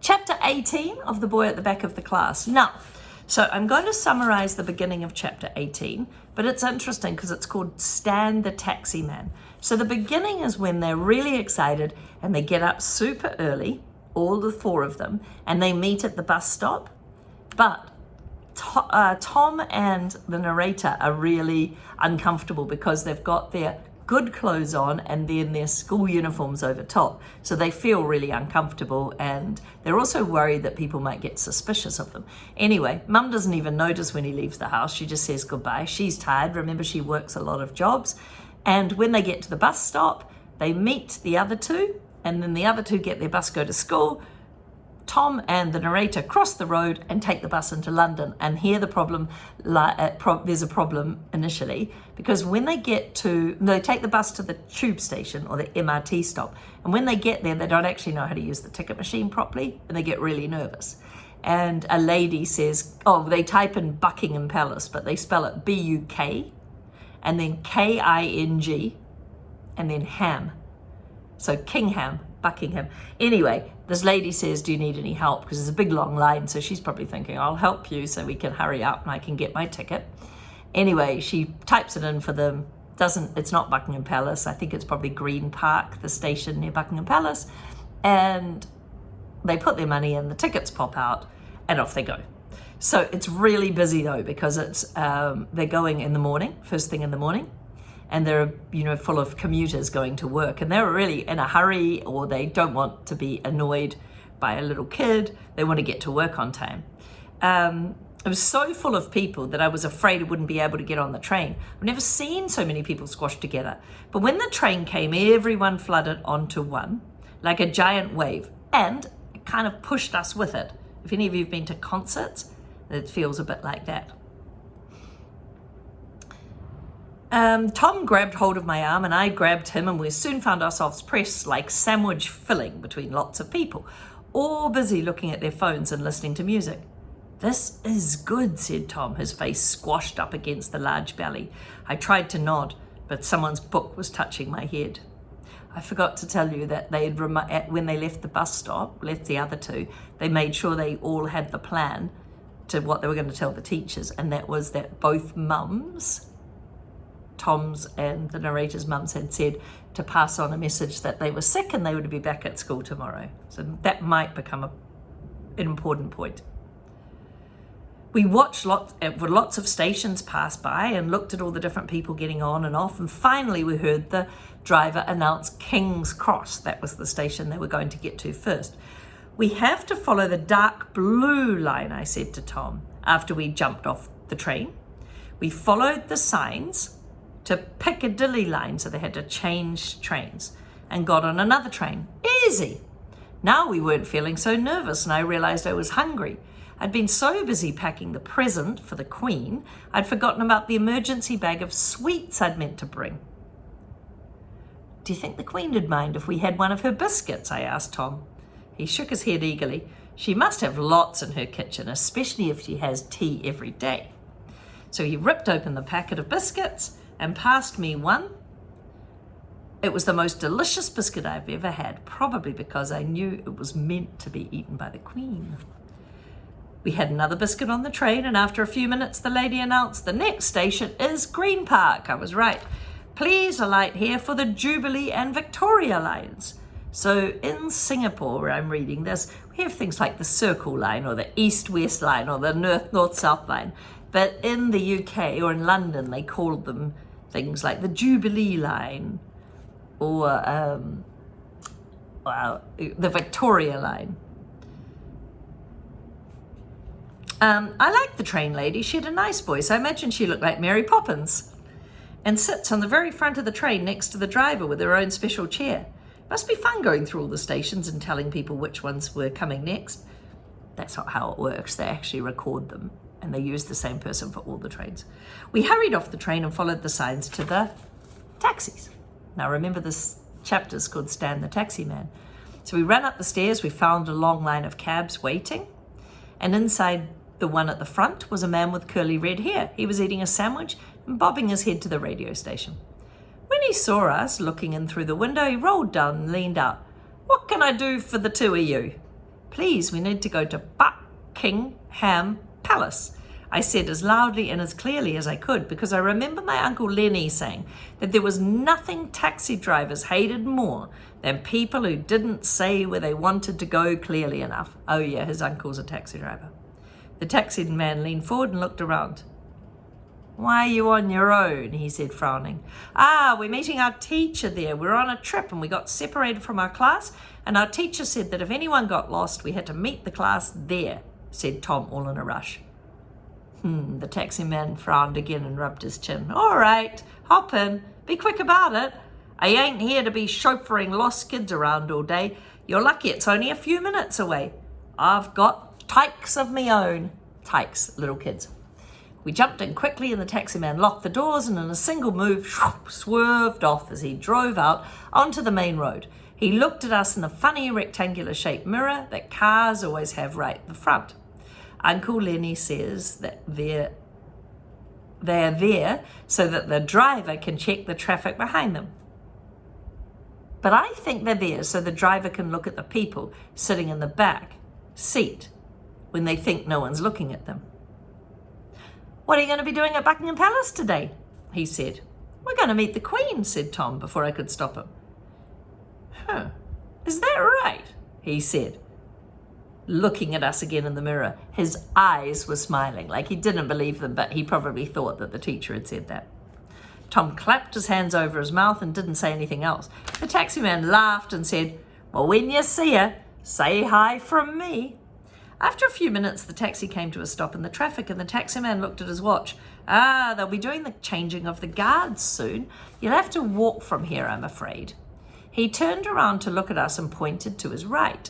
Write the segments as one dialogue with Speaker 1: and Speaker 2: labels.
Speaker 1: Chapter 18 of The Boy at the Back of the Class. Now, so I'm going to summarize the beginning of chapter 18, but it's interesting because it's called Stan the Taxi Man. So the beginning is when they're really excited and they get up super early, all the four of them, and they meet at the bus stop. But Tom and the narrator are really uncomfortable because they've got their good clothes on and then their school uniforms over top. So they feel really uncomfortable, and they're also worried that people might get suspicious of them. Anyway, Mum doesn't even notice when he leaves the house. She just says goodbye. She's tired. Remember, she works a lot of jobs. And when they get to the bus stop, they meet the other two, and then the other two get their bus, go to school. Tom and the narrator cross the road and take the bus into London. And here there's a problem initially, because when they take the bus to the tube station or the MRT stop, and when they get there, they don't actually know how to use the ticket machine properly, and they get really nervous. And a lady says, they type in Buckingham Palace, but they spell it B-U-K, and then K-I-N-G, and then ham. So Kingham, Buckingham. Anyway, this lady says, do you need any help? Because there's a big long line, so she's probably thinking, I'll help you so we can hurry up and I can get my ticket. Anyway, she types it in for them. It's not Buckingham Palace. I think it's probably Green Park, the station near Buckingham Palace. And they put their money in, the tickets pop out, and off they go. So it's really busy though, because they're going in the morning, first thing in the morning. And they're, full of commuters going to work, and they're really in a hurry, or they don't want to be annoyed by a little kid. They want to get to work on time. It was so full of people that I was afraid it wouldn't be able to get on the train. I've never seen so many people squashed together. But when the train came, everyone flooded onto one, like a giant wave, and it kind of pushed us with it. If any of you have been to concerts, it feels a bit like that. Tom grabbed hold of my arm and I grabbed him, and we soon found ourselves pressed like sandwich filling between lots of people, all busy looking at their phones and listening to music. This is good, said Tom, his face squashed up against the large belly. I tried to nod, but someone's book was touching my head. I forgot to tell you that when they left the bus stop, left the other two, they made sure they all had the plan to what they were going to tell the teachers, and that was that both mums, Tom's and the narrator's mums, had said to pass on a message that they were sick and they would be back at school tomorrow. So that might become an important point. We watched lots of stations pass by and looked at all the different people getting on and off, and finally we heard the driver announce King's Cross. That was the station they were going to get to first. We have to follow the dark blue line, I said to Tom after we jumped off the train. We followed the signs to Piccadilly line, so they had to change trains, and got on another train. Easy. Now we weren't feeling so nervous, and I realized I was hungry. I'd been so busy packing the present for the Queen, I'd forgotten about the emergency bag of sweets I'd meant to bring. Do you think the Queen would mind if we had one of her biscuits? I asked Tom. He shook his head eagerly. She must have lots in her kitchen, especially if she has tea every day. So he ripped open the packet of biscuits and passed me one. It was the most delicious biscuit I've ever had, probably because I knew it was meant to be eaten by the Queen. We had another biscuit on the train, and after a few minutes, the lady announced the next station is Green Park. I was right. Please alight here for the Jubilee and Victoria lines. So in Singapore, where I'm reading this, we have things like the Circle line or the East-West line or the North-South line. But in the UK or in London, they called them things like the Jubilee line or the Victoria line. I liked the train lady. She had a nice voice. I imagine she looked like Mary Poppins, and sits on the very front of the train next to the driver with her own special chair. Must be fun going through all the stations and telling people which ones were coming next. That's not how it works. They actually record them, and they use the same person for all the trains. We hurried off the train and followed the signs to the taxis. Now remember, this chapter is called Stan the Taxi Man. So we ran up the stairs, we found a long line of cabs waiting, and inside the one at the front was a man with curly red hair. He was eating a sandwich and bobbing his head to the radio station. When he saw us looking in through the window, he rolled down and leaned out. "What can I do for the two of you?" Please, we need to go to Buckingham Palace, I said as loudly and as clearly as I could, because I remember my Uncle Lenny saying that there was nothing taxi drivers hated more than people who didn't say where they wanted to go clearly enough. Oh yeah, his uncle's a taxi driver. The taxi man leaned forward and looked around. Why are you on your own? He said, frowning. We're meeting our teacher there. We're on a trip and we got separated from our class, and our teacher said that if anyone got lost, we had to meet the class there, said Tom, all in a rush. The taxi man frowned again and rubbed his chin. All right, hop in. Be quick about it. I ain't here to be chauffeuring lost kids around all day. You're lucky it's only a few minutes away. I've got tykes of me own. Tykes, little kids. We jumped in quickly and the taxi man locked the doors and in a single move swerved off as he drove out onto the main road. He looked at us in the funny rectangular shaped mirror that cars always have right at the front. Uncle Lenny says that they're there so that the driver can check the traffic behind them. But I think they're there so the driver can look at the people sitting in the back seat when they think no one's looking at them. What are you going to be doing at Buckingham Palace today? He said. We're going to meet the Queen, said Tom before I could stop him. Is that right? He said, looking at us again in the mirror. His eyes were smiling, like he didn't believe them, but he probably thought that the teacher had said that. Tom clapped his hands over his mouth and didn't say anything else. The taxi man laughed and said, well, when you see her, say hi from me. After a few minutes, the taxi came to a stop in the traffic and the taxi man looked at his watch. They'll be doing the changing of the guards soon. You'll have to walk from here, I'm afraid. He turned around to look at us and pointed to his right.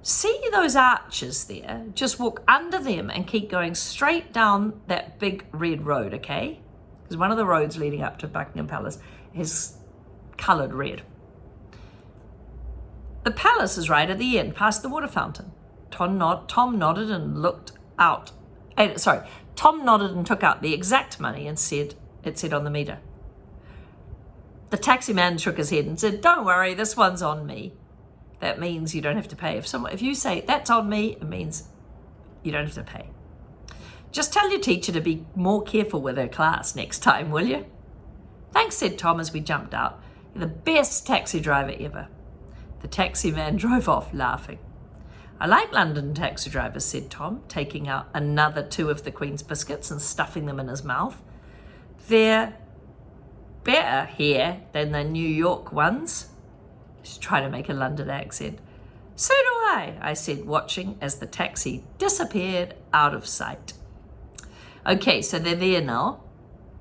Speaker 1: See those arches there? Just walk under them and keep going straight down that big red road, okay? Because one of the roads leading up to Buckingham Palace is coloured red. The palace is right at the end, past the water fountain. Tom nodded and looked out. Tom nodded and took out the exact money and said, it said on the meter. The taxi man shook his head and said, don't worry, this one's on me. That means you don't have to pay. If you say that's on me, it means you don't have to pay. Just tell your teacher to be more careful with her class next time, will you? Thanks, said Tom as we jumped out. You're the best taxi driver ever. The taxi man drove off laughing. I like London taxi drivers, said Tom, taking out another 2 of the Queen's biscuits and stuffing them in his mouth. They're better here than the New York ones. She's trying to make a London accent. So do I said, watching as the taxi disappeared out of sight. Okay, so they're there now.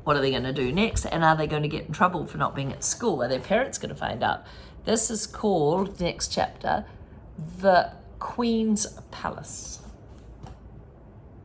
Speaker 1: What are they going to do next? And are they going to get in trouble for not being at school? Are their parents going to find out? This is called, next chapter, The Queen's Palace.